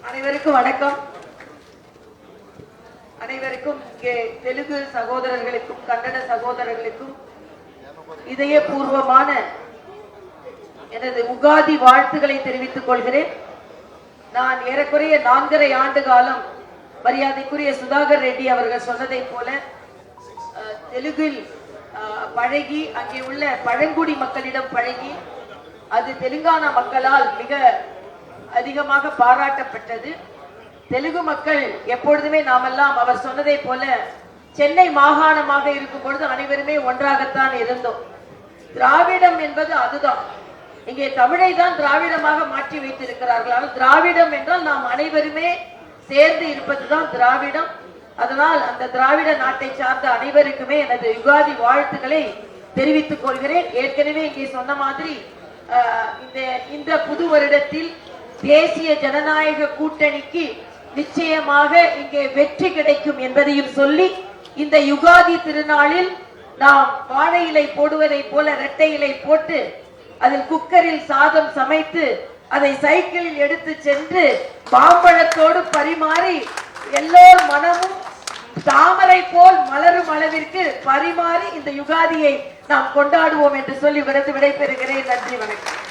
அனைவருக்கும் வணக்கம். அனைவருக்கும் இங்கே தெலுங்கு சகோதரர்களுக்கும் கன்னட சகோதரர்களுக்கும் இதயபூர்வமான எனது உகாதி வாழ்த்துக்களை தெரிவித்துக் கொள்கிறேன். நான் ஏறக்குறைய 4.5 ஆண்டு காலம் மரியாதைக்குரிய சுதாகர் ரெட்டி அவர்கள் சொன்னதை போல தெலுங்கில் பழகி, அங்கே உள்ள பழங்குடி மக்களிடம் பழகி, அது தெலுங்கானா மக்களால் மிக அதிகமாக பாராட்டப்பட்டது. தெலுங்கு மக்கள் எப்பொழுதுமே நாமெல்லாம் அவர் சொன்னதை போல சென்னை மாகாணமாக இருக்கும் பொழுது அனைவருமே ஒன்றாகத்தான் இருந்தோம். திராவிடம் என்பது அதுதான். இங்கே தமிழை தான் திராவிடமாக மாற்றி வைத்திருக்கிறார்கள். திராவிடம் என்றால் நாம் அனைவருமே சேர்ந்து இருப்பதுதான் திராவிடம். அதனால் அந்த திராவிட நாட்டை சார்ந்த அனைவருக்குமே எனது யுகாதி வாழ்த்துக்களை தெரிவித்துக் கொள்கிறேன். ஏற்கனவே இங்கே சொன்ன மாதிரி இந்த புது வருடத்தில் தேசிய ஜனநாயக கூட்டணிக்கு நிச்சயமாக இங்கே வெற்றி கிடைக்கும் என்பதையும் சொல்லி, இந்த யுகாதி திருநாளில் நாம் வாழை இலை போடுவதை போல இரட்டை இலை போட்டு அதில் குக்கரில் சாதம் சமைத்து அதை சைக்கிளில் எடுத்து சென்று மாம்பழத்தோடு பரிமாறி எல்லோர் மனமும் தாமரை போல் மலரும் அளவிற்கு பரிமாறி இந்த யுகாதியை நாம் கொண்டாடுவோம் என்று சொல்லி விடைபெறுகிறேன். நன்றி, வணக்கம்.